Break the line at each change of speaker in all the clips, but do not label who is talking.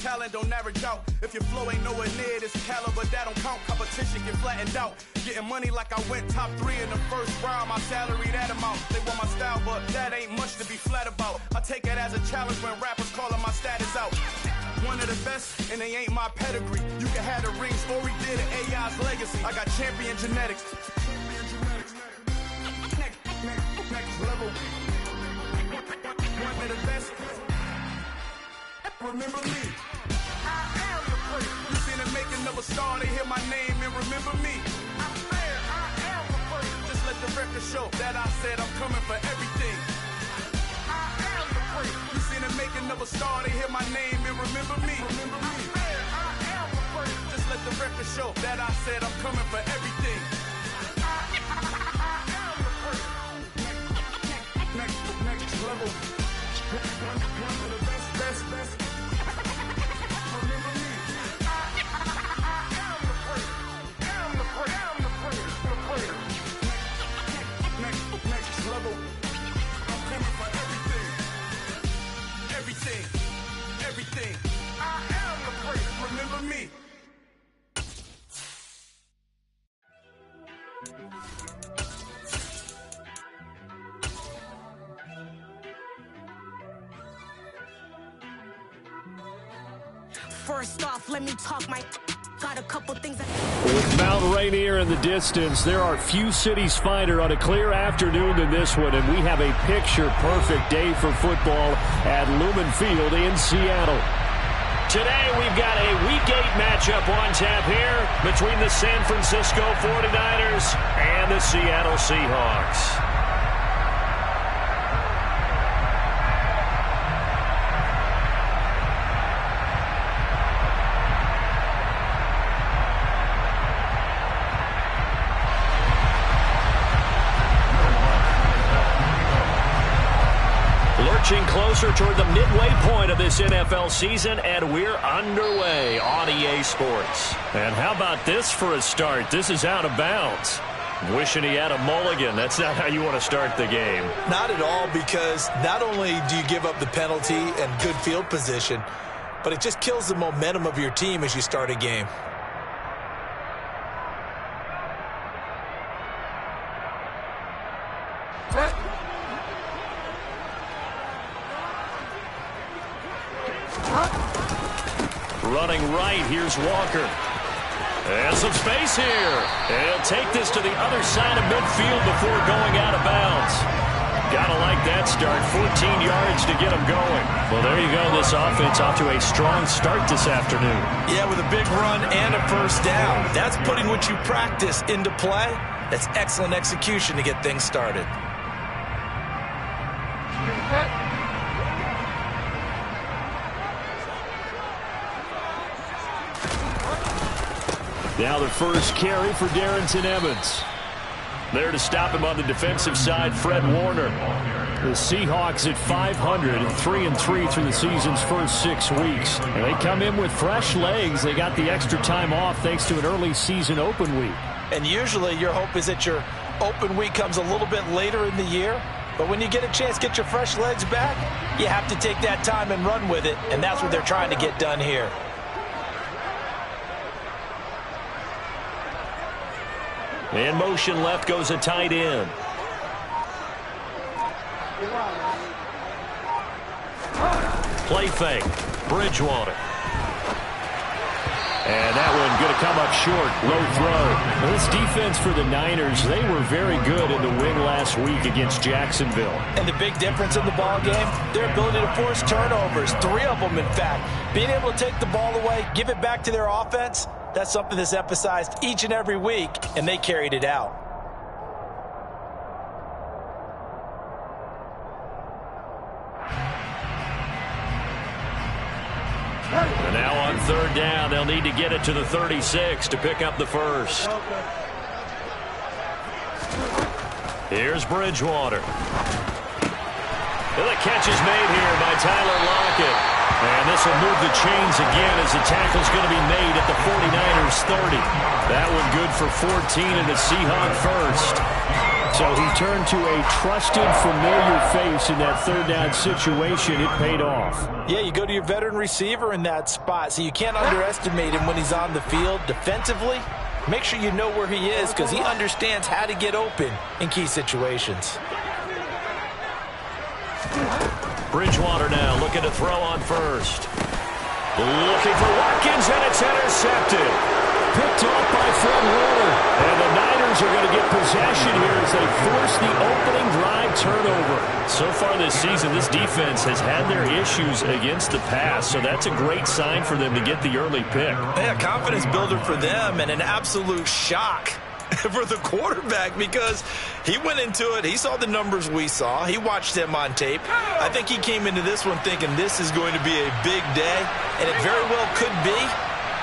Talent don't average out. If your flow ain't nowhere near this caliber, that don't count. Competition get flattened out. Getting money like I went top 3 in the first round. My salary that amount. They want my style, but that ain't much to be flat about. I take it as a challenge when rappers calling my status out. One of the best, and they ain't my pedigree. You can have the ring, story did it, AI's legacy. I got champion genetics. Next level. One of the best. Remember me. I am the place. You seen the making of a star, they hear my name and remember me. I'm there, I am the place. Just let the record show that I said I'm coming for everything. I am the place. You seen the making of a star, they hear my name and remember me. Remember me. I'm there, I am the place. Just let the record show that I said I'm coming for everything. I am the place. Next level. One of the best. Everything. I am the place. Remember me.
First off, let me talk my... Got a couple things that...
With Mount Rainier in the distance, there are few cities finer on a clear afternoon than this one, and we have a picture-perfect day for football at Lumen Field in Seattle. Today, we've got a Week 8 matchup on tap here between the San Francisco 49ers and the Seattle Seahawks. Closer toward the midway point of this NFL season, and we're underway on EA Sports. And how about this for a start? This is out of bounds. Wishing he had a mulligan. That's not how you want to start the game.
Not at all, because not only do you give up the penalty and good field position, but it just kills the momentum of your team as you start a game.
Running right, here's Walker. And some space here. And he'll take this to the other side of midfield before going out of bounds. Gotta like that start. 14 yards to get him going. Well, there you go. This offense off to a strong start this afternoon.
Yeah, with a big run and a first down. That's putting what you practice into play. That's excellent execution to get things started.
Now the first carry for Darrington Evans. There to stop him on the defensive side, Fred Warner. The Seahawks at 500, 3-3 through the season's first 6 weeks. And they come in with fresh legs. They got the extra time off thanks to an early season open week.
And usually your hope is that your open week comes a little bit later in the year. But when you get a chance to get your fresh legs back, you have to take that time and run with it. And that's what they're trying to get done here.
In motion left goes a tight end. Play fake. Bridgewater. And that one going to come up short. Low throw. Well, this defense for the Niners, they were very good in the win last week against Jacksonville.
And the big difference in the ball game, their ability to force turnovers. 3 of them, in fact. Being able to take the ball away, give it back to their offense, that's something that's emphasized each and every week, and they carried it out.
And now on third down, they'll need to get it to the 36 to pick up the first. Here's Bridgewater. And the catch is made here by Tyler Lockett. And this will move the chains again as the tackle's going to be made at the 49ers 30. That one good for 14 and a Seahawk first. So he turned to a trusted, familiar face in that third down situation. It paid off.
Yeah, you go to your veteran receiver in that spot, so you can't underestimate him when he's on the field defensively. Make sure you know where he is because he understands how to get open in key situations.
Bridgewater now looking to throw on first. Looking for Watkins, and it's intercepted. Picked off by Fred Warner. And the Niners are going to get possession here as they force the opening drive turnover. So far this season, this defense has had their issues against the pass, so that's a great sign for them to get the early pick.
Yeah, confidence builder for them and an absolute shock for the quarterback because he went into it. He saw the numbers we saw. He watched them on tape. I think he came into this one thinking this is going to be a big day, and it very well could be.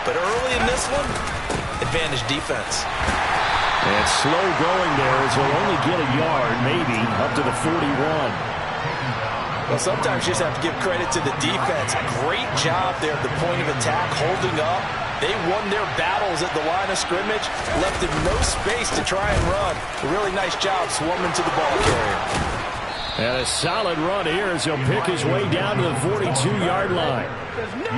But early in this one, advantage defense.
And slow going there as he'll only get a yard, maybe, up to the 41.
Well, sometimes you just have to give credit to the defense. Great job there at the point of attack, holding up. They won their battles at the line of scrimmage, left him no space to try and run. A really nice job swarming to the ball carrier.
And a solid run here as he'll pick his way down to the 42-yard line.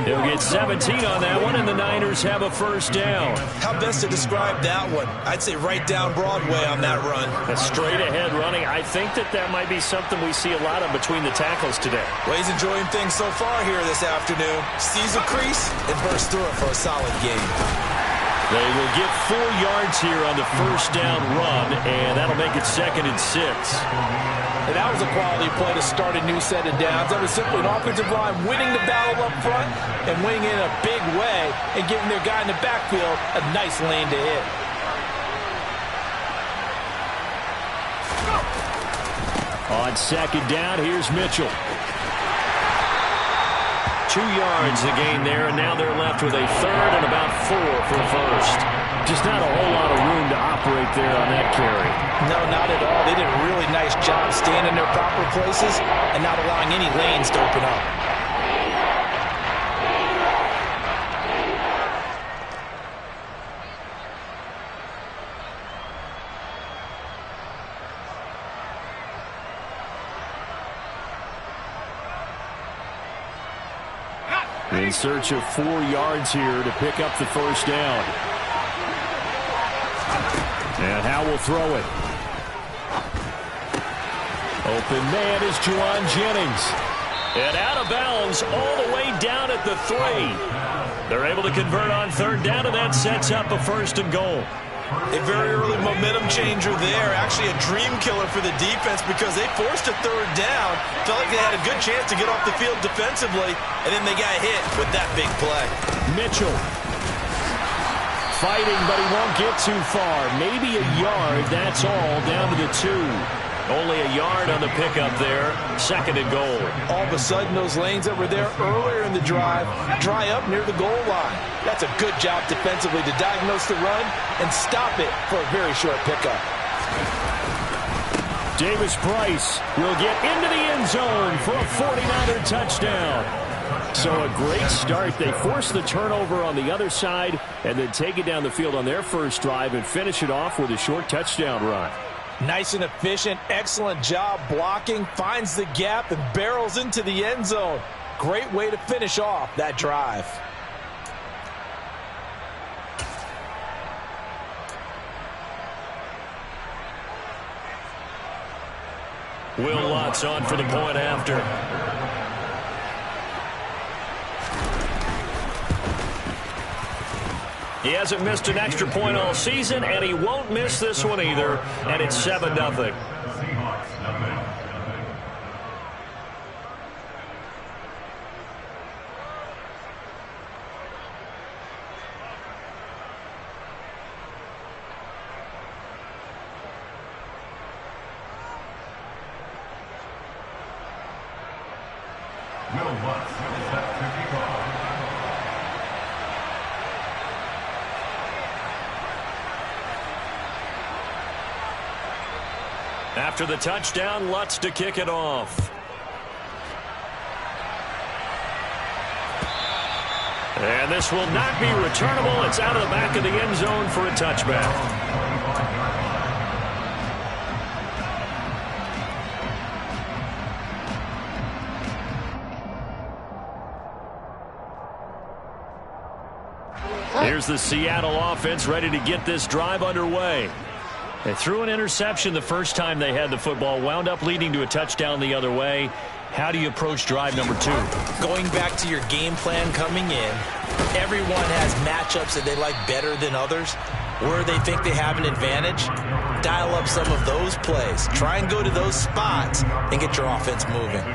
He'll get 17 on that one, and the Niners have a first down.
How best to describe that one? I'd say right down Broadway on that run.
A straight-ahead running. I think that might be something we see a lot of between the tackles today.
Well, he's enjoying things so far here this afternoon. Sees a crease and bursts through it for a solid gain.
They will get 4 yards here on the first down run, and that'll make it 2nd and 6.
And that was a quality play to start a new set of downs. That was simply an offensive line winning the battle up front and winning in a big way and giving their guy in the backfield a nice lane to hit.
On 2nd down, here's Mitchell. 2 yards the gain there, and now they're left with a 3rd and about 4 for first. Just not a whole lot of room to operate there on that carry.
No, not at all. They did a really nice job staying in their proper places and not allowing any lanes to open up.
In search of 4 yards here to pick up the first down. And Howe will throw it. Open man is Juwan Jennings. And out of bounds all the way down at the 3. They're able to convert on 3rd down, and that sets up a 1st and goal.
A very early momentum changer there. Actually a dream killer for the defense because they forced a 3rd down. Felt like they had a good chance to get off the field defensively, and then they got hit with that big play.
Mitchell fighting, but he won't get too far. Maybe a yard, that's all, down to the 2. Only a yard on the pickup there. 2nd and goal.
All of a sudden, those lanes that were there earlier in the drive dry up near the goal line. That's a good job defensively to diagnose the run and stop it for a very short pickup.
Davis Price will get into the end zone for a 49er touchdown. So a great start. They force the turnover on the other side and then take it down the field on their first drive and finish it off with a short touchdown run.
Nice and efficient, excellent job blocking, finds the gap and barrels into the end zone. Great way to finish off that drive.
Will Lutz on for the point after. He hasn't missed an extra point all season, and he won't miss this one either, and it's 7-0. After the touchdown, Lutz to kick it off. And this will not be returnable. It's out of the back of the end zone for a touchback. Here's the Seattle offense ready to get this drive underway. They threw an interception the first time they had the football, wound up leading to a touchdown the other way. How do you approach drive number 2?
Going back to your game plan coming in, everyone has matchups that they like better than others. Where they think they have an advantage, dial up some of those plays. Try and go to those spots and get your offense moving.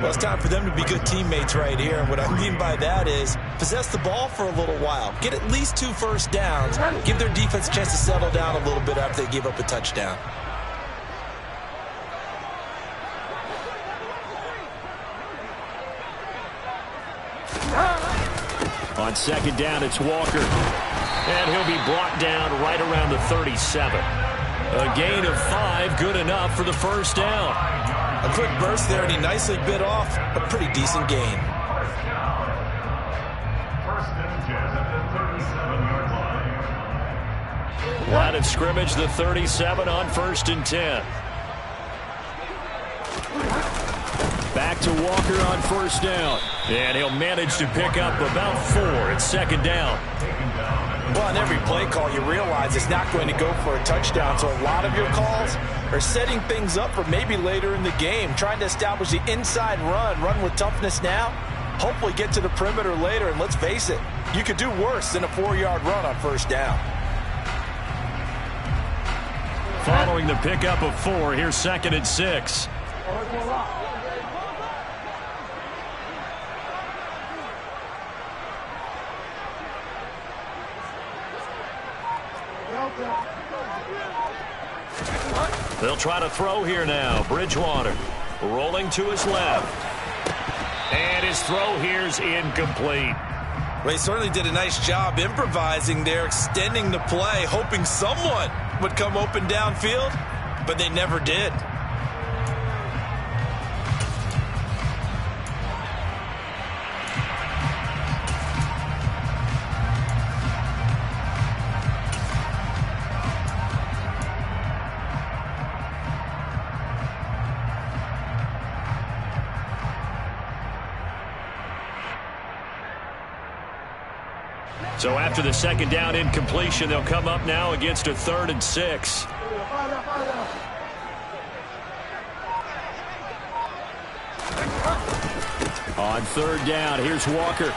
Well, it's time for them to be good teammates right here. And what I mean by that is possess the ball for a little while. Get at least 2 first downs. Give their defense a chance to settle down a little bit after they give up a touchdown.
On second down, it's Walker. And he'll be brought down right around the 37. A gain of 5, good enough for the first down.
A quick burst there, and he nicely bit off a pretty decent gain.
Line of scrimmage, the 37 on 1st and 10. Back to Walker on 1st down. And he'll manage to pick up about 4 at 2nd down.
Well, on every play call, you realize it's not going to go for a touchdown. So a lot of your calls are setting things up for maybe later in the game, trying to establish the inside run with toughness now, hopefully get to the perimeter later. And let's face it, you could do worse than a 4-yard run on 1st down.
Following the pickup of 4, here's 2nd and 6. They'll try to throw here now. Bridgewater rolling to his left. And his throw here's incomplete.
Well, he certainly did a nice job improvising there, extending the play, hoping someone would come open downfield, but they never did.
So after the 2nd down incompletion, they'll come up now against a 3rd and 6. On 3rd down, here's Walker.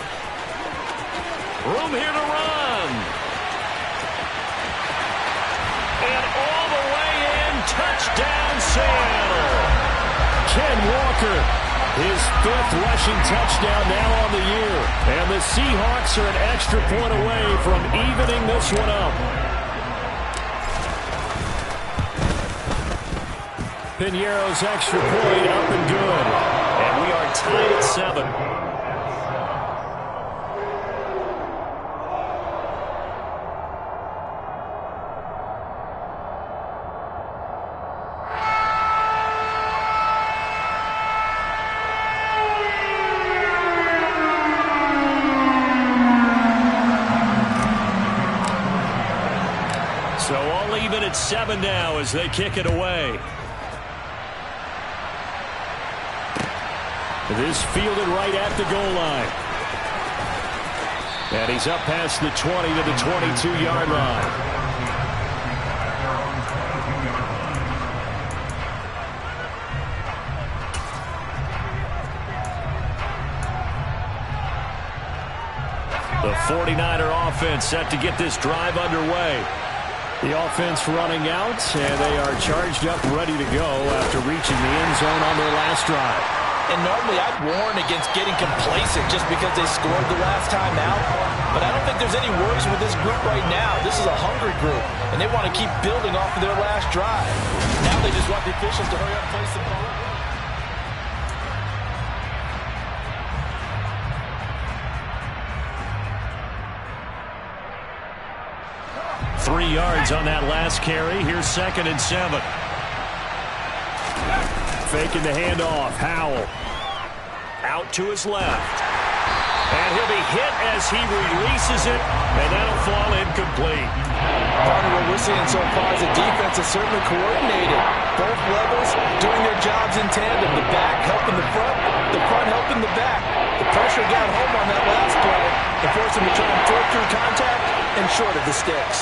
Room here to run. And all the way in, touchdown Seattle. Ken Walker. His 5th rushing touchdown now on the year. And the Seahawks are an extra point away from evening this one up. Piñeiro's extra point up and good. And we are tied at 7. So all even at 7 now as they kick it away. This fielded right at the goal line. And he's up past the 20 to the 22-yard line. The 49er offense set to get this drive underway. The offense running out, and they are charged up, ready to go after reaching the end zone on their last drive.
And normally I'd warn against getting complacent just because they scored the last time out. But I don't think there's any worries with this group right now. This is a hungry group, and they want to keep building off of their last drive. Now they just want the officials to hurry up and place the ball.
3 yards on that last carry. Here's 2nd and 7. Faking the handoff. Howell out to his left. And he'll be hit as he releases it, and that'll fall incomplete.
Part of what we're seeing so far is the defense is certainly coordinated. Both levels doing their jobs in tandem. The back helping the front helping the back. The pressure got home on that last play and forced him to try and throw through contact and short of the sticks.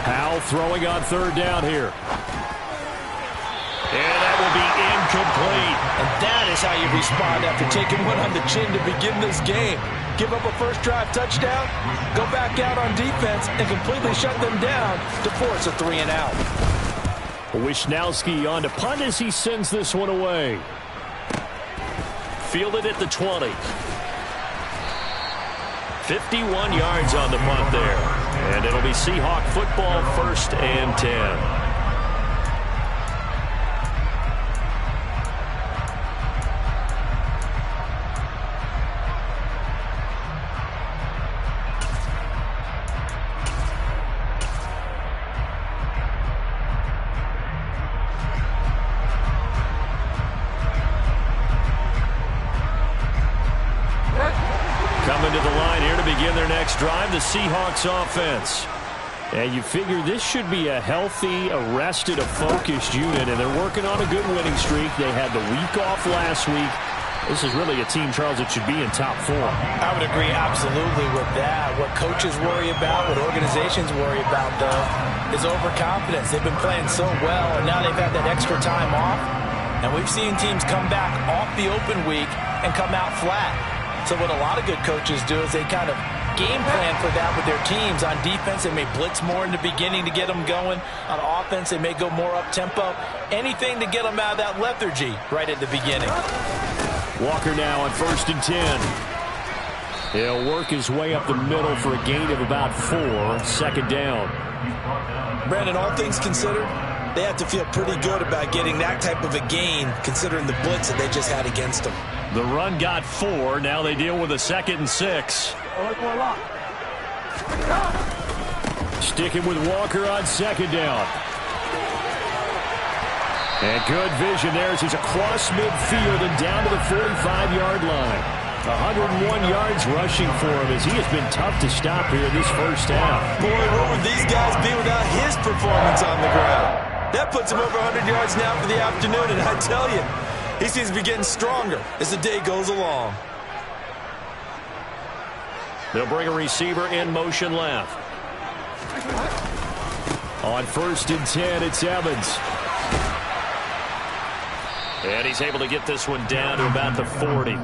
Powell throwing on third down here. And that will be incomplete.
And that is how you respond after taking one on the chin to begin this game. Give up a first drive touchdown, go back out on defense, and completely shut them down to force a 3-and-out.
Wishnowski on to punt as he sends this one away. Fielded at the 20. 51 yards on the punt there. And it'll be Seahawk football, 1st and 10. Coming to the line here to begin their next drive, the Seahawks offense. And you figure this should be a healthy, arrested, a focused unit, and they're working on a good winning streak. They had the week off last week. This is really a team, Charles, that should be in top form.
I would agree absolutely with that. What coaches worry about, what organizations worry about, though, is overconfidence. They've been playing so well, and now they've had that extra time off. And we've seen teams come back off the open week and come out flat. So what a lot of good coaches do is they kind of game plan for that with their teams. On defense, they may blitz more in the beginning to get them going. On offense, they may go more up-tempo. Anything to get them out of that lethargy right at the beginning.
Walker now on 1st and 10. He'll work his way up the middle for a gain of about 4. 2nd down.
Brandon, all things considered, they have to feel pretty good about getting that type of a gain considering the blitz that they just had against them.
The run got 4. Now they deal with a 2nd and 6. Sticking with Walker on 2nd down. And good vision there as he's across midfield and down to the 45-yard line. 101 yards rushing for him as he has been tough to stop here in this first half.
Boy, what would these guys be without his performance on the ground? That puts him over 100 yards now for the afternoon, and I tell you, he seems to be getting stronger as the day goes along.
They'll bring a receiver in motion left. On 1st and 10, it's Evans. And he's able to get this one down to about the 40.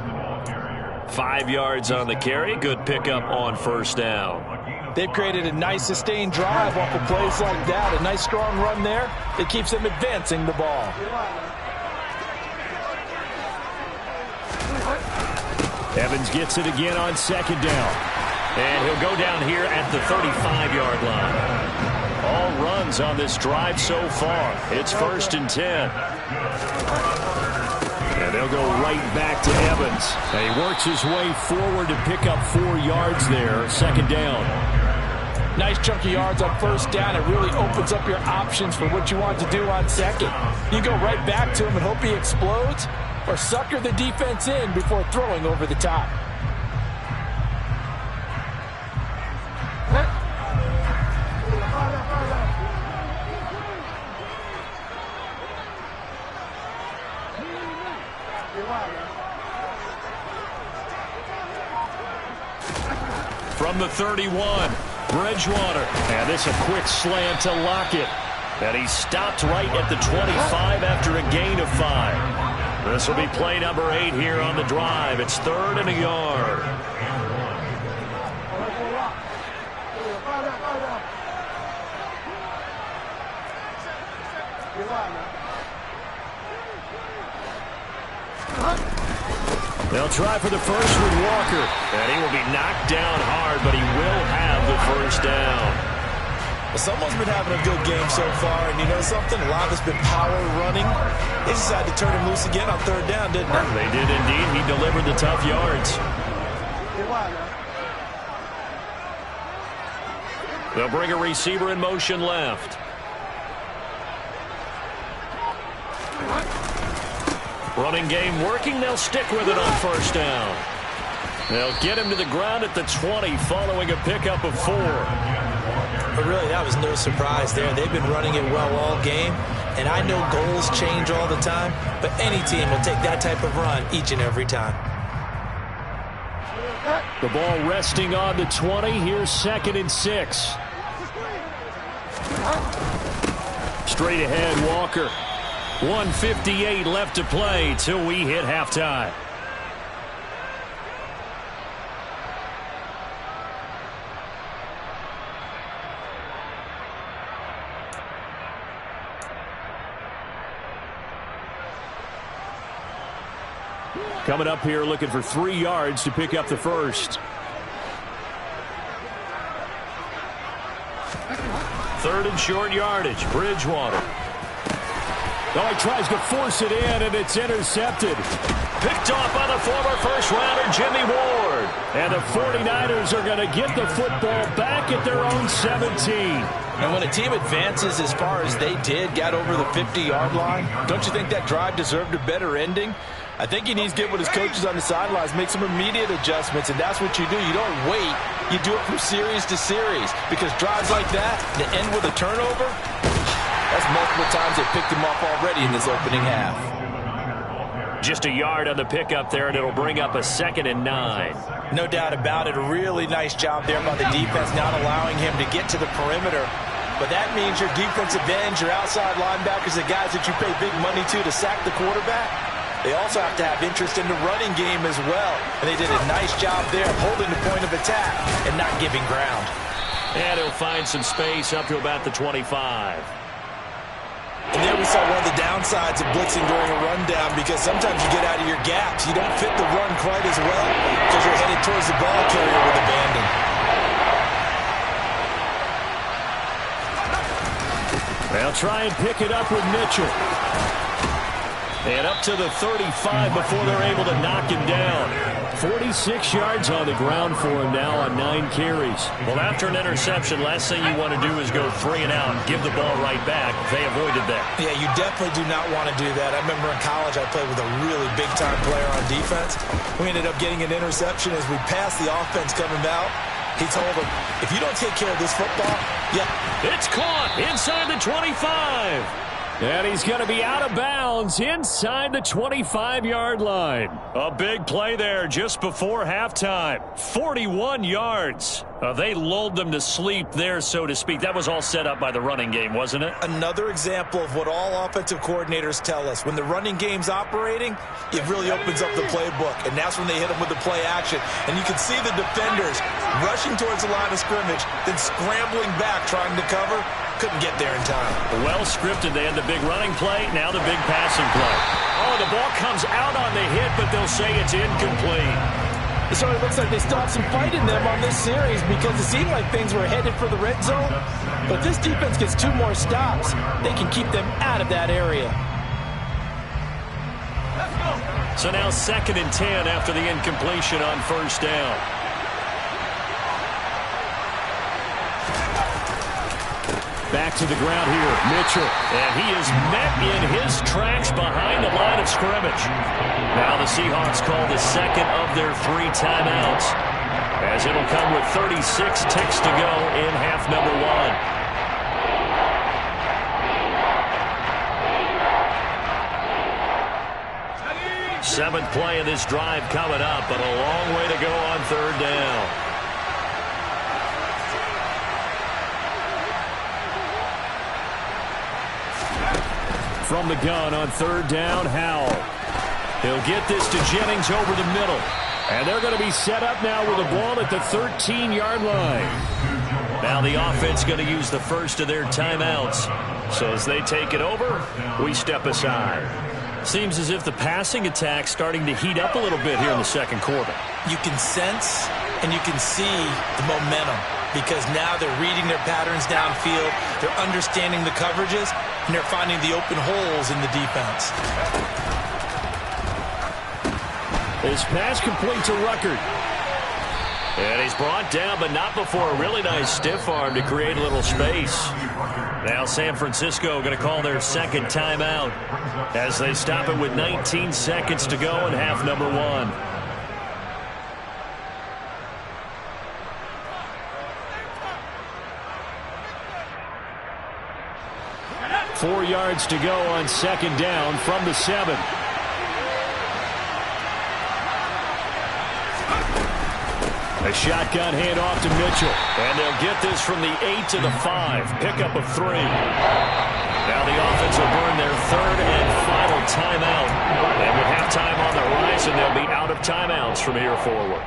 5 yards on the carry. Good pickup on 1st down.
They've created a nice sustained drive off of plays like that. A nice strong run there that keeps them advancing the ball.
Evans gets it again on 2nd down. And he'll go down here at the 35-yard line. All runs on this drive so far. It's 1st and 10. And they'll go right back to Evans. And he works his way forward to pick up 4 yards there. 2nd down.
Nice chunk of yards on 1st down. It really opens up your options for what you want to do on 2nd. You go right back to him and hope he explodes, or sucker the defense in before throwing over the top.
From the 31, Bridgewater. And this a quick slant to Lockett. And he stopped right at the 25 after a gain of 5. This will be play number 8 here on the drive. It's 3rd and a yard. They'll try for the first with Walker. And he will be knocked down hard, but he will have the 1st down.
Well, someone's been having a good game so far, and you know something? A lot of it's been power running. They decided to turn him loose again on 3rd down, didn't they?
They did indeed. He delivered the tough yards. They'll bring a receiver in motion left. Running game working. They'll stick with it on first down. They'll get him to the ground at the 20 following a pickup of 4.
But really, that was no surprise there. They've been running it well all game. And I know goals change all the time, but any team will take that type of run each and every time.
The ball resting on the 20. Here's 2nd and 6. Straight ahead, Walker. 1:58 left to play till we hit halftime. Coming up here looking for 3 yards to pick up the first. 3rd and short yardage. Bridgewater. Oh, he tries to force it in, and it's intercepted. Picked off by the former first-rounder, Jimmy Ward. And the 49ers are going to get the football back at their own 17.
And when a team advances as far as they did, got over the 50-yard line, don't you think that drive deserved a better ending? I think he needs to get with his coaches on the sidelines, make some immediate adjustments, and that's what you do. You don't wait. You do it from series to series, because drives like that, to end with a turnover, that's multiple times they picked him off already in this opening half.
Just a yard on the pickup there, and it'll bring up a 2nd and 9.
No doubt about it. A really nice job there by the defense, not allowing him to get to the perimeter. But that means your defensive ends, your outside linebackers, the guys that you pay big money to sack the quarterback, they also have to have interest in the running game as well. And they did a nice job there of holding the point of attack and not giving ground.
And he'll find some space up to about the 25.
And there we saw one of the downsides of blitzing during a rundown, because sometimes you get out of your gaps. You don't fit the run quite as well because you're headed towards the ball carrier with abandon.
They'll try and pick it up with Mitchell. And up to the 35 before they're able to knock him down. 46 yards on the ground for him now on 9 carries. Well, after an interception, last thing you want to do is go 3 and out and give the ball right back. They avoided that.
Yeah, you definitely do not want to do that. I remember in college I played with a really big-time player on defense. We ended up getting an interception as we passed the offense coming out. He told him, if you don't take care of this football, yeah.
It's caught inside the 25. And he's going to be out of bounds inside the 25-yard line. A big play there just before halftime. 41 yards. They lulled them to sleep there, so to speak. That was all set up by the running game, wasn't it?
Another example of what all offensive coordinators tell us. When the running game's operating, it really opens up the playbook. And that's when they hit them with the play action. And you can see the defenders rushing towards the line of scrimmage, then scrambling back trying to cover. Couldn't get there in time.
Well scripted. They had the big running play, now the big passing play. Oh, the ball comes out on the hit, but they'll say it's incomplete.
So it looks like they still have some fight in them on this series, because it seemed like things were headed for the red zone. But this defense gets 2 more stops. They can keep them out of that area.
So now 2nd and 10 after the incompletion on first down. Back to the ground here, Mitchell. And he is met in his tracks behind the line of scrimmage. Now the Seahawks call the 2nd of their 3 timeouts, as it'll come with 36 ticks to go in half number 1. 7th play of this drive coming up, but a long way to go on 3rd down. From the gun on 3rd down, Howell. He'll get this to Jennings over the middle. And they're going to be set up now with the ball at the 13-yard line. Now the offense going to use the first of their timeouts. So as they take it over, we step aside. Seems as if the passing attack's starting to heat up a little bit here in the 2nd quarter.
You can sense and you can see the momentum, because now they're reading their patterns downfield, they're understanding the coverages, and they're finding the open holes in the defense.
This pass complete to Ruckert. And he's brought down, but not before a really nice stiff arm to create a little space. Now San Francisco going to call their second timeout as they stop it with 19 seconds to go in half number one. 4 yards to go on second down from the 7. A shotgun handoff to Mitchell. And they'll get this from the 8 to the 5. Pickup of 3. Now the offense will burn their third and final timeout. And with halftime on the horizon, they'll be out of timeouts from here forward.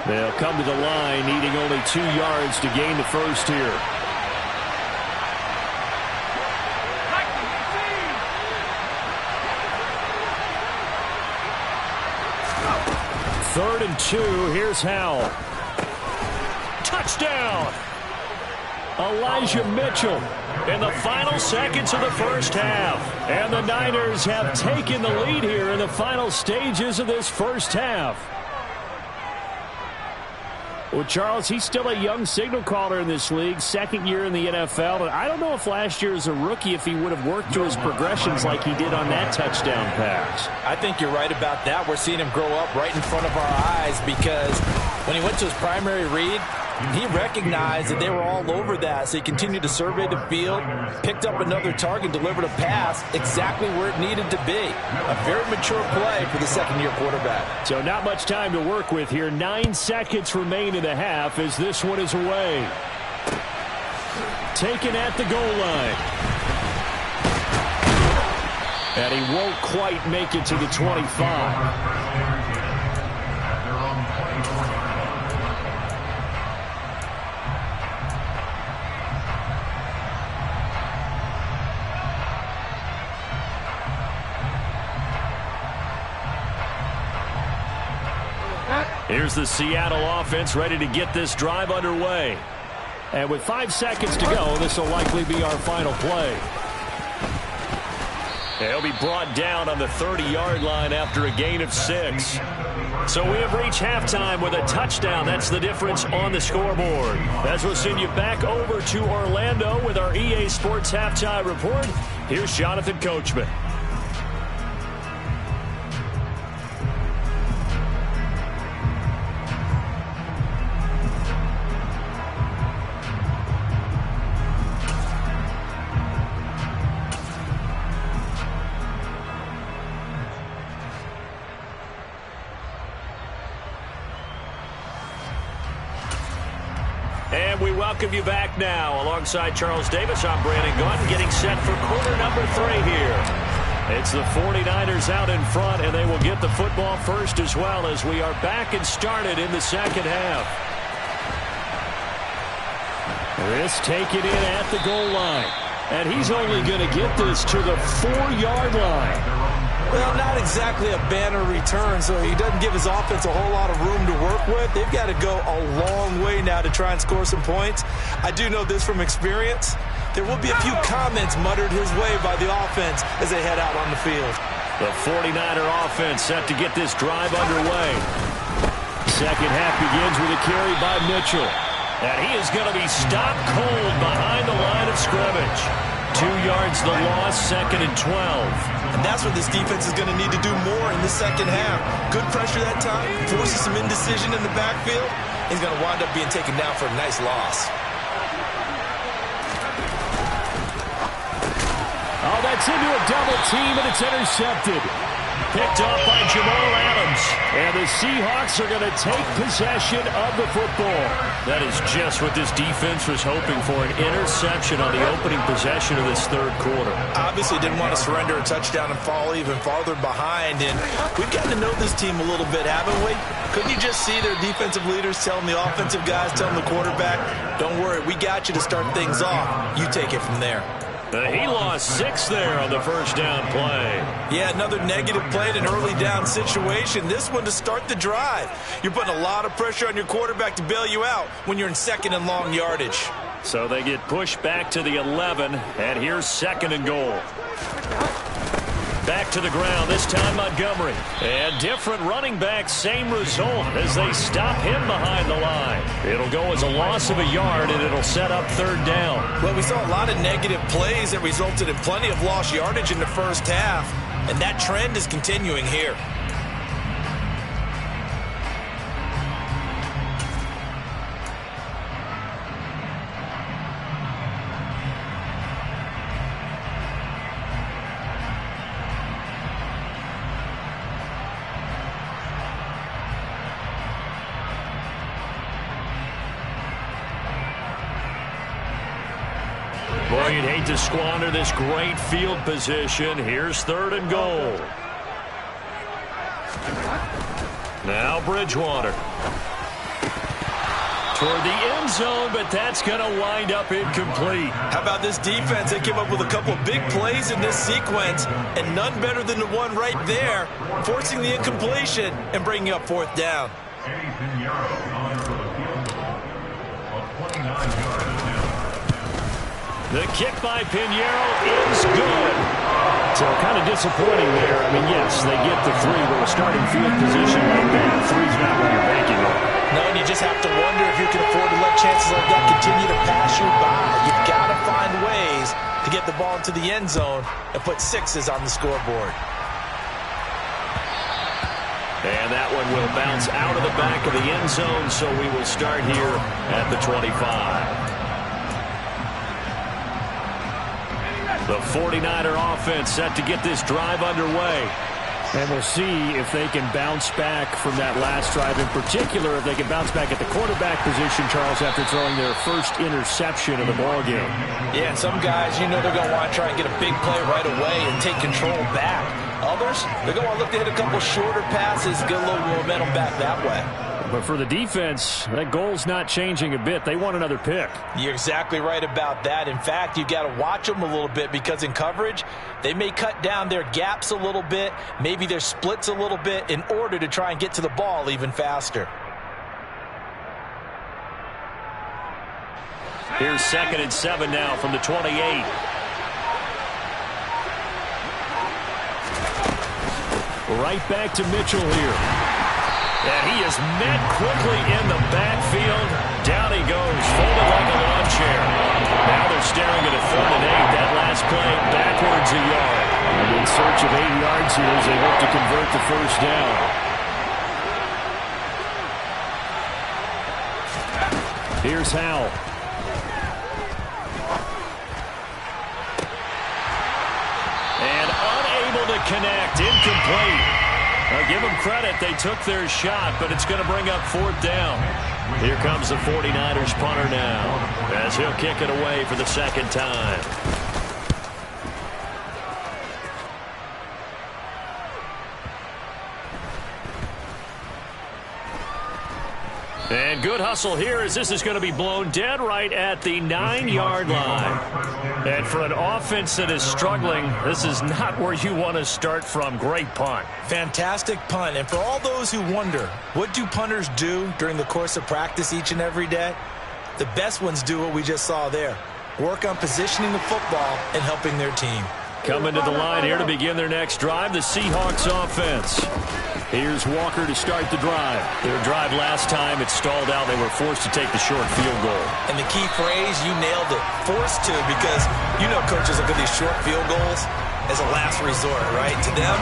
They'll come to the line, needing only 2 yards to gain the first here. Third and 2. Here's Howell. Touchdown! Elijah Mitchell in the final seconds of the first half. And the Niners have taken the lead here in the final stages of this first half. Well, Charles, he's still a young signal caller in this league, second year in the NFL. And I don't know if last year as a rookie, if he would have worked through his progressions like he did on that touchdown pass.
I think you're right about that. We're seeing him grow up right in front of our eyes because when he went to his primary read, he recognized that they were all over that, so he continued to survey the field, picked up another target, delivered a pass exactly where it needed to be. A very mature play for the second-year quarterback.
So not much time to work with here. 9 seconds remain in the half as this one is away. Taken at the goal line. And he won't quite make it to the 25. Here's the Seattle offense ready to get this drive underway. And with 5 seconds to go, this will likely be our final play. He'll be brought down on the 30-yard line after a gain of 6. So we have reached halftime with a touchdown. That's the difference on the scoreboard. As we'll send you back over to Orlando with our EA Sports Halftime Report, here's Jonathan Coachman. And we welcome you back now. Alongside Charles Davis, I'm Brandon Gunn, getting set for quarter number 3 here. It's the 49ers out in front, and they will get the football first as well as we are back and started in the second half. This taken in at the goal line. And he's only going to get this to the 4-yard line.
Well, not exactly a banner return, so he doesn't give his offense a whole lot of room to work with. They've got to go a long way now to try and score some points. I do know this from experience. There will be a few comments muttered his way by the offense as they head out on the field.
The 49er offense set to get this drive underway. Second half begins with a carry by Mitchell. And he is going to be stopped cold behind the line of scrimmage. 2 yards the loss, second and 12.
And that's what this defense is going to need to do more in the second half. Good pressure that time, forces some indecision in the backfield. He's going to wind up being taken down for a nice loss.
Oh, that's into a double team, and it's intercepted. Picked off by Jamal Adams. And the Seahawks are going to take possession of the football. That is just what this defense was hoping for, an interception on the opening possession of this third quarter.
Obviously didn't want to surrender a touchdown and fall even farther behind. And we've gotten to know this team a little bit, haven't we? Couldn't you just see their defensive leaders telling the offensive guys, telling the quarterback, don't worry, we got you to start things off. You take it from there.
He lost 6 there on the first down play.
Yeah, another negative play in an early down situation. This one to start the drive. You're putting a lot of pressure on your quarterback to bail you out when you're in second and long yardage.
So they get pushed back to the 11, and here's 2nd and goal. Back to the ground, this time Montgomery. And different running back, same result as they stop him behind the line. It'll go as a loss of a yard, and it'll set up 3rd down.
Well, we saw a lot of negative plays that resulted in plenty of lost yardage in the first half, and that trend is continuing here.
Boy, you'd hate to squander this great field position. Here's 3rd and goal. Now Bridgewater. Toward the end zone, but that's going to wind up incomplete.
How about this defense? They came up with a couple of big plays in this sequence, and none better than the one right there, forcing the incompletion and bringing up 4th down.
The kick by Pinheiro is good. So kind of disappointing there. I mean, yes, they get the 3, but a starting field position like that, 3's not what you're banking on.
No, and you just have to wonder if you can afford to let chances like that continue to pass you by. You've got to find ways to get the ball into the end zone and put 6s on the scoreboard.
And that one will bounce out of the back of the end zone, so we will start here at the 25. The 49er offense set to get this drive underway. And we'll see if they can bounce back from that last drive. In particular, if they can bounce back at the quarterback position, Charles, after throwing their first interception of the ballgame.
Yeah, and some guys, you know they're going to want to try and get a big play right away and take control back. Others, they're going to look to hit a couple shorter passes, get a little momentum back that way.
But for the defense, that goal's not changing a bit. They want another pick.
You're exactly right about that. In fact, you've got to watch them a little bit because in coverage, they may cut down their gaps a little bit, maybe their splits a little bit in order to try and get to the ball even faster.
Here's 2nd and 7 now from the 28. Right back to Mitchell here. And he is met quickly in the backfield. Down he goes, folded like a lawn chair. Now they're staring at a 3rd and 8. That last play, backwards a yard. And in search of 8 yards here as they hope to convert the 1st down. Here's Howell. And unable to connect, incomplete. Now give them credit, they took their shot, but it's going to bring up 4th down. Here comes the 49ers punter now, as he'll kick it away for the 2nd time. And good hustle here as this is going to be blown dead right at the 9-yard line. And for an offense that is struggling, this is not where you want to start from. Great punt.
Fantastic punt. And for all those who wonder, what do punters do during the course of practice each and every day? The best ones do what we just saw there. Work on positioning the football and helping their team.
Coming to the line here to begin their next drive, the Seahawks offense. Here's Walker to start the drive. Their drive last time, it stalled out. They were forced to take the short field goal.
And the key phrase, you nailed it, forced to, because you know coaches look at these short field goals as a last resort, right? To them,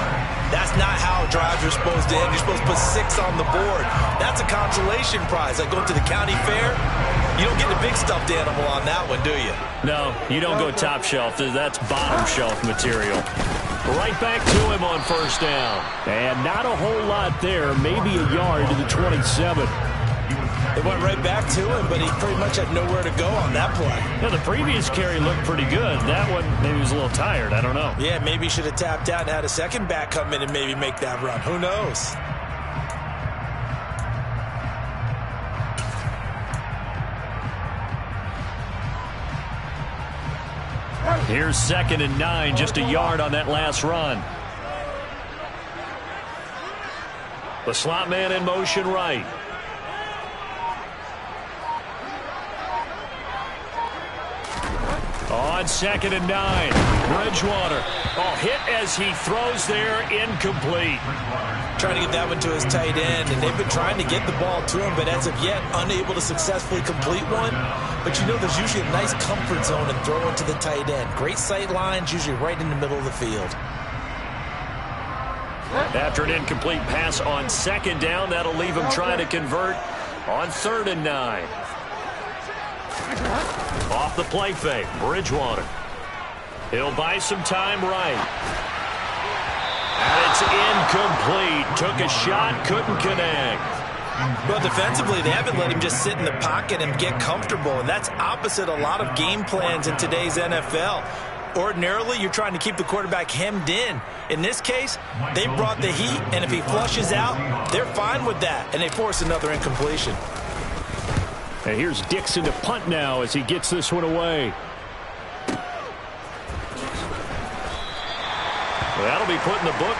that's not how drives are supposed to end. You're supposed to put 6 on the board. That's a consolation prize. Like going to the county fair, you don't get the big stuffed animal on that one, do you?
No, you don't go top shelf. That's bottom shelf material. Right back to him on 1st down. And not a whole lot there. Maybe a yard to the 27.
It went right back to him, but he pretty much had nowhere to go on that play.
Yeah, the previous carry looked pretty good. That one, maybe he was a little tired. I don't know.
Yeah, maybe he should have tapped out and had a second back come in and maybe make that run. Who knows?
Here's 2nd and 9, just a yard on that last run. The slot man in motion right. On 2nd and 9, Bridgewater. Oh, hit as he throws there, incomplete.
Trying to get that one to his tight end, and they've been trying to get the ball to him, but as of yet, unable to successfully complete one. But you know there's usually a nice comfort zone in throwing to the tight end. Great sight lines, usually right in the middle of the field.
After an incomplete pass on 2nd down, that'll leave him trying to convert on 3rd and 9. Off the play fake, Bridgewater. He'll buy some time right. And it's incomplete. Took a shot, couldn't connect.
Well, defensively, they haven't let him just sit in the pocket and get comfortable, and that's opposite a lot of game plans in today's NFL. Ordinarily, you're trying to keep the quarterback hemmed in. In this case, they brought the heat, and if he flushes out, they're fine with that, and they force another incompletion.
And here's Dixon to punt now as he gets this one away. Well, that'll be put in the book.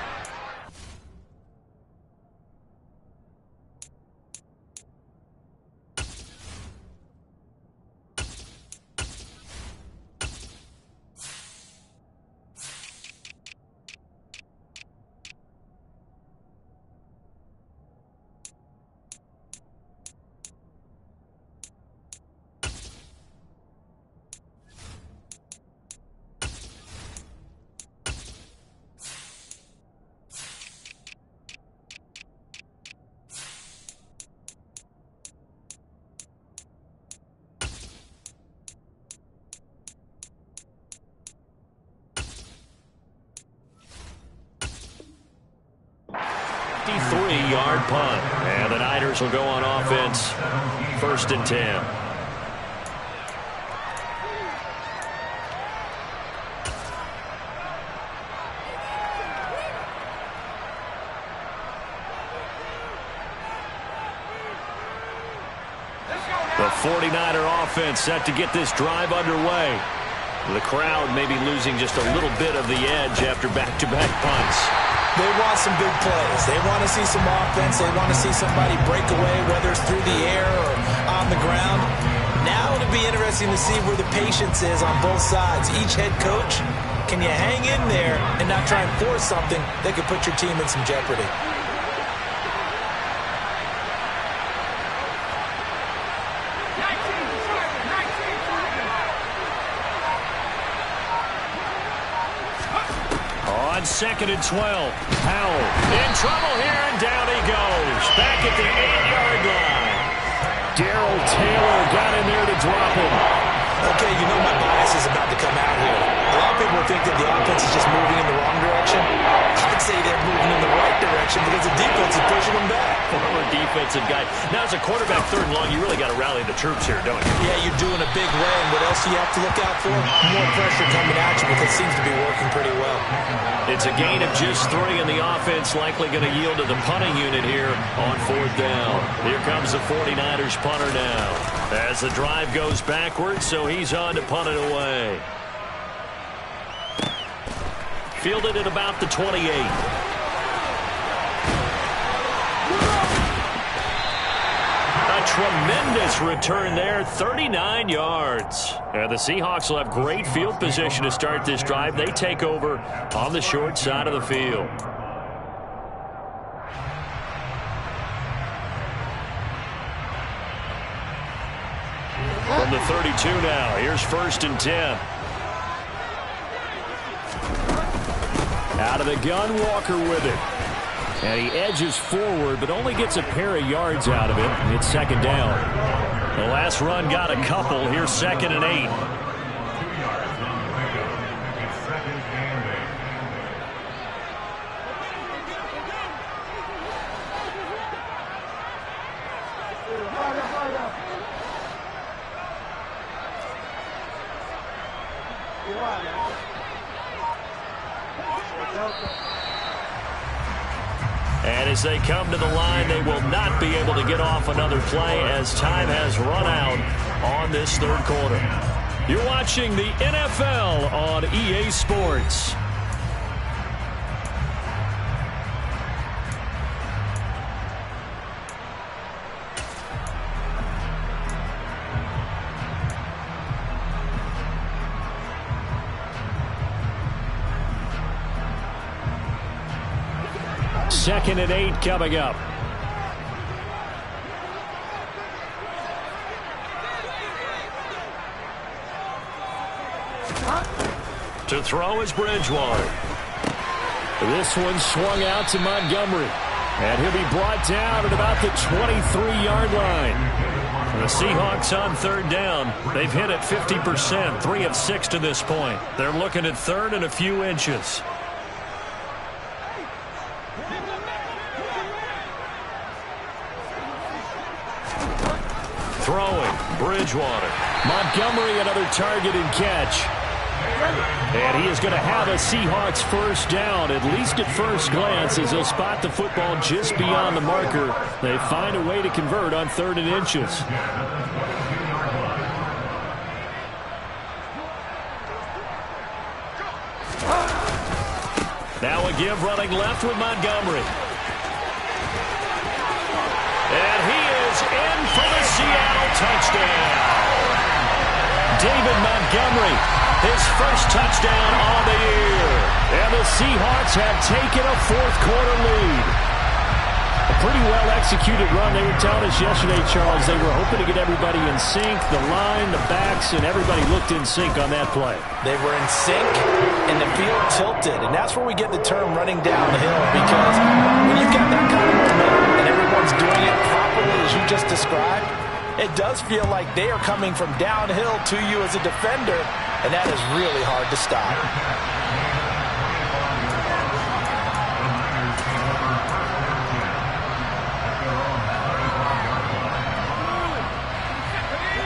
Yard punt. And the Niners will go on offense. 1st and 10. The 49er offense set to get this drive underway. The crowd may be losing just a little bit of the edge after back-to-back punts.
They want some big plays. They want to see some offense. They want to see somebody break away, whether it's through the air or on the ground. Now it'll be interesting to see where the patience is on both sides. Each head coach, can you hang in there and not try and force something that could put your team in some jeopardy?
On 2nd and 12, Powell in trouble here, and down he goes. Back at the 8-yard line. Darrell Taylor got in there to drop him.
Okay, you know my bias is about to come out here. A lot of people think that the offense is just moving in the wrong direction. I'd say they're moving in the right direction because the defense is pushing them back.
Former defensive guy. Now, as a quarterback 3rd and long, you really got to rally the troops here, don't you?
Yeah, you're doing a big way, and what else do you have to look out for? More pressure coming at you because it seems to be working pretty well.
It's a gain of just 3, and the offense likely going to yield to the punting unit here on 4th down. Here comes the 49ers punter now. As the drive goes backwards, so he's on to punt it away. Fielded at about the 28. A tremendous return there, 39 yards. And the Seahawks will have great field position to start this drive. They take over on the short side of the field. From the 32 now, here's 1st and 10. Out of the gun, Walker with it. And he edges forward, but only gets a pair of yards out of it. It's 2nd down. The last run got a couple. Here's 2nd and 8. And as they come to the line, they will not be able to get off another play as time has run out on this 3rd quarter. You're watching the NFL on EA Sports. 2nd and 8 coming up. To throw is Bridgewater. This one swung out to Montgomery. And he'll be brought down at about the 23-yard line. The Seahawks on 3rd down. They've hit it 50%, 3 of 6 to this point. They're looking at 3rd and a few inches. Throwing, Bridgewater. Montgomery, another target and catch. And he is going to have a Seahawks first down, at least at first glance, as he'll spot the football just beyond the marker. They find a way to convert on 3rd and inches. Now a give running left with Montgomery. And he is in for the Seattle touchdown. David Montgomery, his first touchdown on the year. And the Seahawks have taken a 4th-quarter lead. A pretty well-executed run. They were telling us yesterday, Charles, they were hoping to get everybody in sync, the line, the backs, and everybody looked in sync on that play. They were in sync, and the field tilted. And that's where we get the term running down the hill, because when you've got that kind of momentum and everyone's doing it properly as you just described, it does feel like they are coming from downhill to you as a defender, and that is really hard to stop.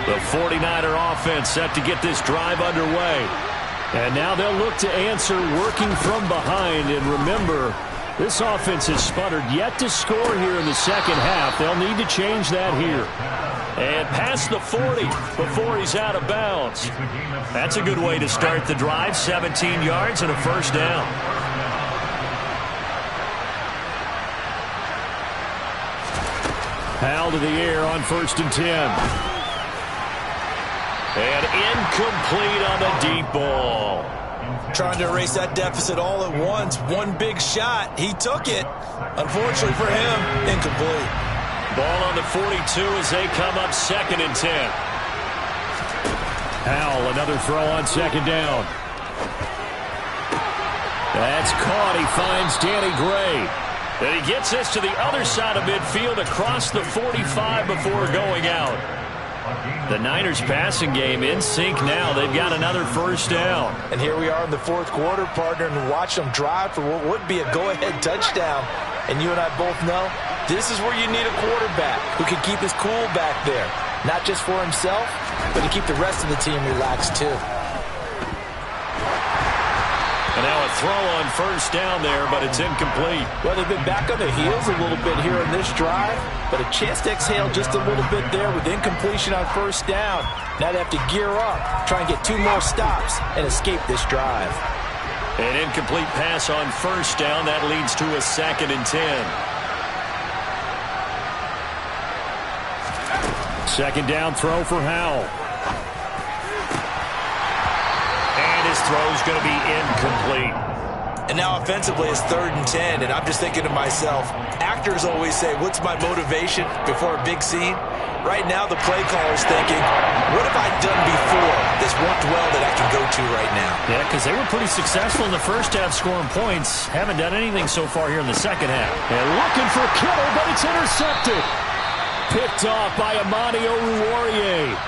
The 49er offense set to get this drive underway. And now they'll look to answer working from behind. And remember, this offense has sputtered yet to score here in the second half. They'll need to change that here. And past the 40 before he's out of bounds. That's a good way to start the drive. 17 yards and a first down. Powell to the air on 1st and 10. And incomplete on the deep ball. Trying to erase that deficit all at once. One big shot. He took it. Unfortunately for him, incomplete. Ball on the 42 as they come up 2nd and 10. Powell, another throw on 2nd down. That's caught. He finds Danny Gray. And he gets this to the other side of midfield across the 45 before going out. The Niners passing game in sync now. They've got another first down. And here we are in the 4th quarter, partner, and watch them drive for what would be a go-ahead touchdown. And you and I both know this is where you need a quarterback who can keep his cool back there. Not just for himself, but to keep the rest of the team relaxed too. And now a throw on first down there, but it's incomplete. Well, they've been back on their heels a little bit here in this drive, but a chance to exhale just a little bit there with incompletion on first down. Now they have to gear up, try and get 2 more stops, and escape this drive. An incomplete pass on first down. That leads to a 2nd and 10. 2nd down throw for Howell. His throw is going to be incomplete. And now offensively it's 3rd and 10, and I'm just thinking to myself, actors always say, what's my motivation before a big scene? Right now the play caller's thinking, what have I done before this worked well that I can go to right now? Yeah, because they were pretty successful in the first half scoring points. Haven't done anything so far here in the second half. And looking for Kittle, but it's intercepted. Picked off by Amani Oruwariye.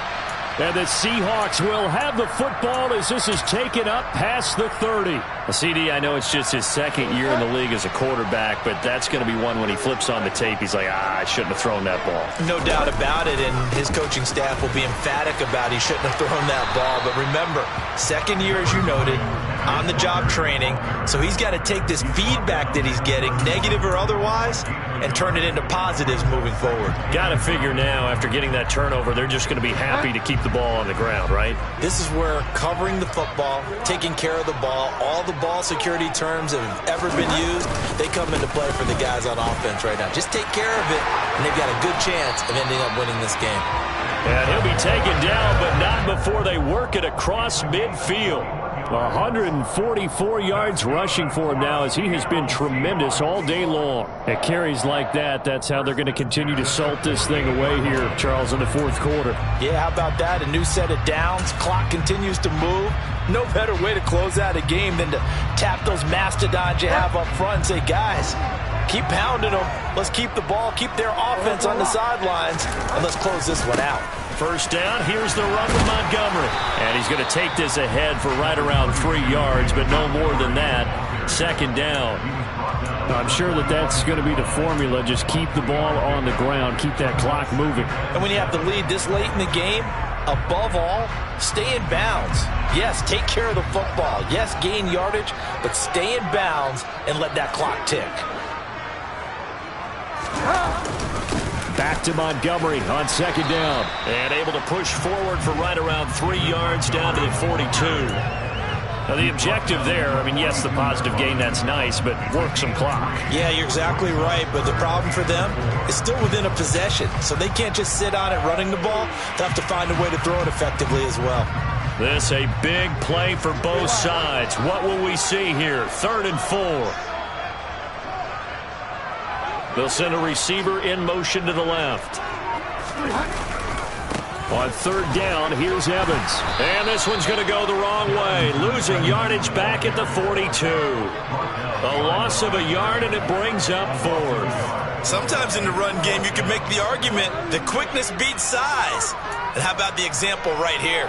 And the Seahawks will have the football as this is taken up past the 30. CD, I know it's just his 2nd year in the league as a quarterback, but that's going to be one when he flips on the tape, he's like, I shouldn't have thrown that ball. No doubt about it, and his coaching staff will be emphatic about he shouldn't have thrown that ball. But remember, 2nd year, as you noted, on-the-job training, so he's got to take this feedback that he's getting, negative or otherwise, and turn it into positives moving forward. Got to figure now, after getting that turnover, they're just going to be happy to keep the ball on the ground, right? This is where covering the football, taking care of the ball, all the ball security terms that have ever been used, they come into play for the guys on offense right now. Just take care of it, and they've got a good chance of ending up winning this game. And he'll be taken down, but not before they work it across midfield. 144 yards rushing for him now, as he has been tremendous all day long. At carries like that, that's how they're going to continue to salt this thing away here, Charles, in the fourth quarter.
Yeah, how about that? A new set of downs. Clock continues to move. No better way to close out a game than to tap those mastodons you have up front and say, guys, keep pounding them. Let's keep the ball, keep their offense on the sidelines, and let's close this one out.
First down, here's the run with Montgomery. And he's going to take this ahead for right around 3 yards, but no more than that. Second down. I'm sure that that's going to be the formula. Just keep the ball on the ground, keep that clock moving.
And when you have the lead this late in the game, above all, stay in bounds. Yes, take care of the football. Yes, gain yardage, but stay in bounds and let that clock tick.
Back to Montgomery on second down. And able to push forward for right around 3 yards down to the 42. Now, the objective there, I mean, yes, the positive gain, that's nice, but work some clock.
Yeah, you're exactly right, but the problem for them is still within a possession, so they can't just sit on it running the ball. They'll have to find a way to throw it effectively as well.
This a big play for both sides. What will we see here? 3rd and 4. They'll send a receiver in motion to the left. On 3rd down, here's Evans. And this one's going to go the wrong way. Losing yardage back at the 42. A loss of a yard, and it brings up 4th.
Sometimes in the run game, you can make the argument that quickness beats size. And how about the example right here?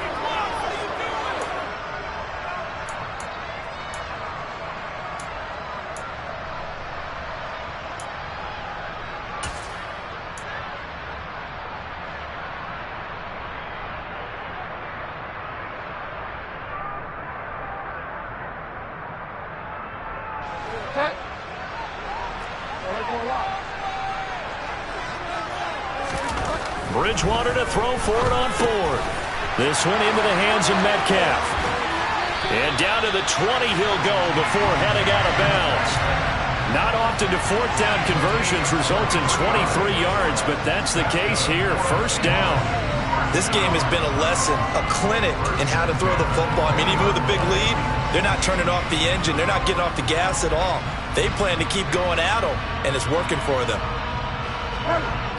Bridgewater to throw for it on 4th. This one into the hands of Metcalf. And down to the 20 he'll go before heading out of bounds. Not often do 4th down conversions result in 23 yards, but that's the case here. First down.
This game has been a lesson, a clinic in how to throw the football. I mean, even with a big lead, they're not turning off the engine. They're not getting off the gas at all. They plan to keep going at them, and it's working for them.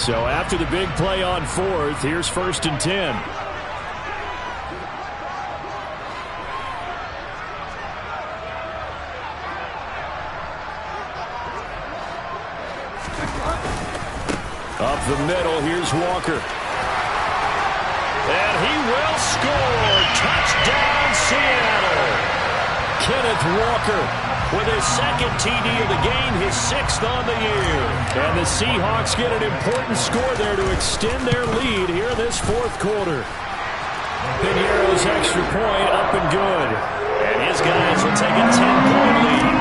So after the big play on 4th, here's 1st and 10. Up the middle, here's Walker. And he will score. Touchdown, Seattle. Kenneth Walker with his 2nd TD of the game, his 6th on the year. And the Seahawks get an important score there to extend their lead here in this 4th quarter. Piniero's extra point up and good. And his guys will take a 10-point lead.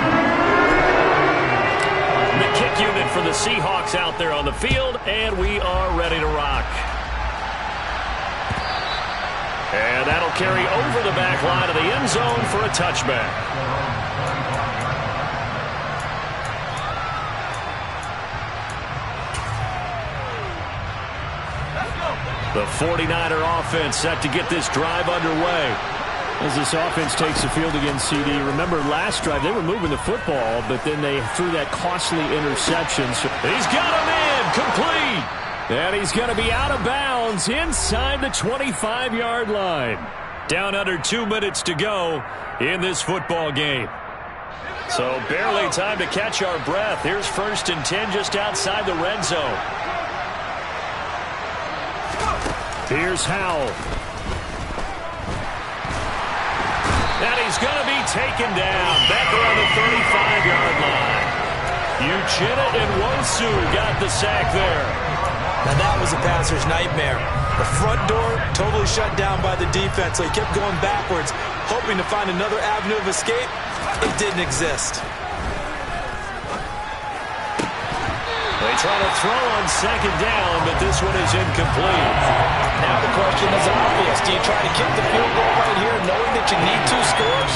The kick unit for the Seahawks out there on the field, and we are ready to rock. And that'll carry over the back line of the end zone for a touchback. The 49er offense set to get this drive underway. As this offense takes the field against CD. Remember last drive, they were moving the football, but then they threw that costly interception. So he's got him in, complete. And he's going to be out of bounds inside the 25-yard line. Down under 2 minutes to go in this football game. So barely time to catch our breath. Here's 1st and 10 just outside the red zone. Here's Howell. And he's going to be taken down. Back around the 35-yard line. Uchenna and Nwosu got the sack there.
Now that was a passer's nightmare. The front door totally shut down by the defense, so he kept going backwards, hoping to find another avenue of escape. It didn't exist.
They try to throw on 2nd down, but this one is incomplete.
Now the question is obvious. Do you try to kick the field goal right here knowing that you need 2 scores?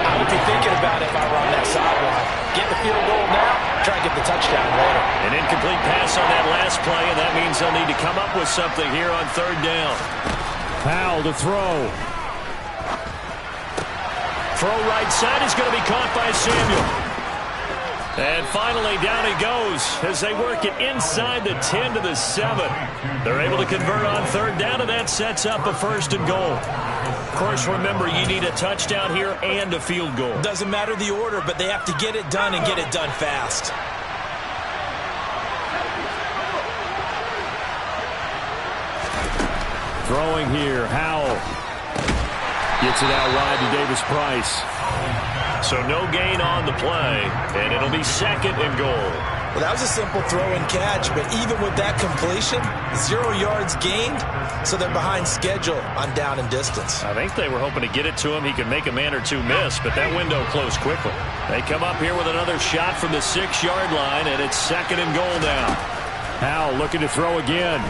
I would be thinking about it if I were on that sideline. Get the field goal now, try to get the touchdown later.
An incomplete pass on that last play, and that means they'll need to come up with something here on 3rd down. Powell to throw. Throw right side is going to be caught by Samuel. And finally, down he goes as they work it inside the 10 to the 7. They're able to convert on third down, and that sets up a 1st and goal. Of course, remember, you need a touchdown here and a field goal.
Doesn't matter the order, but they have to get it done and get it done fast.
Throwing here, Howell. Gets it out wide to Davis-Price. So no gain on the play, and it'll be 2nd and goal.
Well, that was a simple throw and catch, but even with that completion, 0 yards gained, so they're behind schedule on down and distance.
I think they were hoping to get it to him. He could make a man or two miss, but that window closed quickly. They come up here with another shot from the 6-yard line, and it's 2nd and goal now. Howell looking to throw again.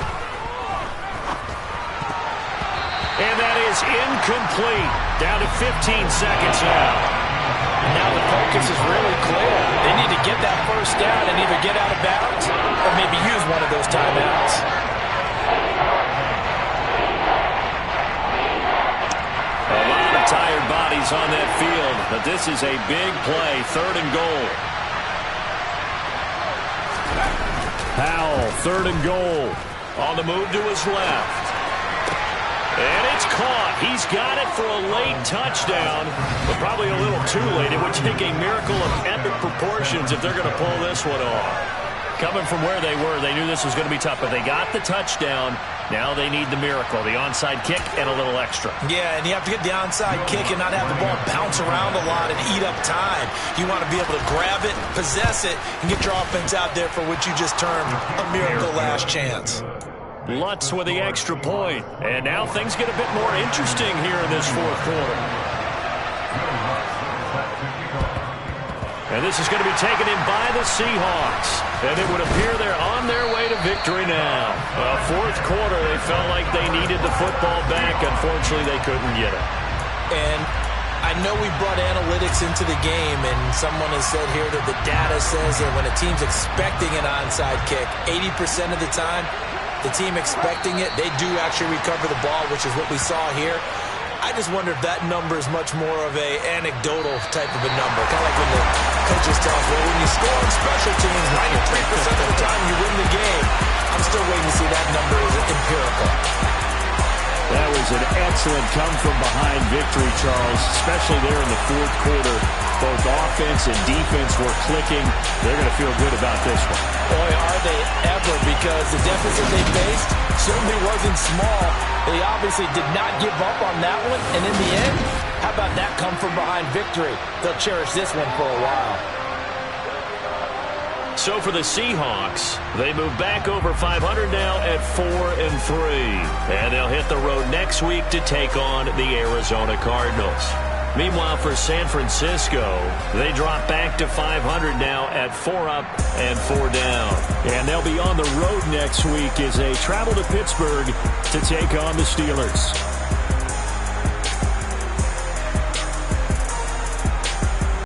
And that is incomplete. Down to 15 seconds now.
Now the focus is really clear. They need to get that 1st down and either get out of bounds or maybe use one of those timeouts.
A lot of tired bodies on that field, but this is a big play, 3rd and goal. Howell, 3rd and goal. On the move to his left. And it's caught. He's got it for a late touchdown, but probably a little too late. It would take a miracle of epic proportions if they're going to pull this one off. Coming from where they were, they knew this was going to be tough, but they got the touchdown. Now they need the miracle, the onside kick and a little extra.
Yeah, and you have to get the onside kick and not have the ball bounce around a lot and eat up time. You want to be able to grab it, possess it, and get your offense out there for what you just termed a miracle last chance.
Lutz with the extra point. And now things get a bit more interesting here in this 4th quarter. And this is going to be taken in by the Seahawks. And it would appear they're on their way to victory now. 4th quarter, they felt like they needed the football back. Unfortunately, they couldn't get it.
And I know we brought analytics into the game, and someone has said here that the data says that when a team's expecting an onside kick, 80% of the time, the team expecting it, they do actually recover the ball, which is what we saw here. I just wonder if that number is much more of a anecdotal type of a number. Kind of like when the coaches tell us, well, when you score on special teams, 93% of the time you win the game. I'm still waiting to see that number is empirical.
That was an excellent come-from-behind victory, Charles, especially there in the 4th quarter. Both offense and defense were clicking. They're going to feel good about this one.
Boy, are they ever, because the deficit they faced certainly wasn't small. They obviously did not give up on that one, and in the end, how about that come-from-behind victory? They'll cherish this one for a while.
So for the Seahawks, they move back over 500 now at 4-3. And they'll hit the road next week to take on the Arizona Cardinals. Meanwhile, for San Francisco, they drop back to 500 now at 4 up and 4 down. And they'll be on the road next week as they travel to Pittsburgh to take on the Steelers.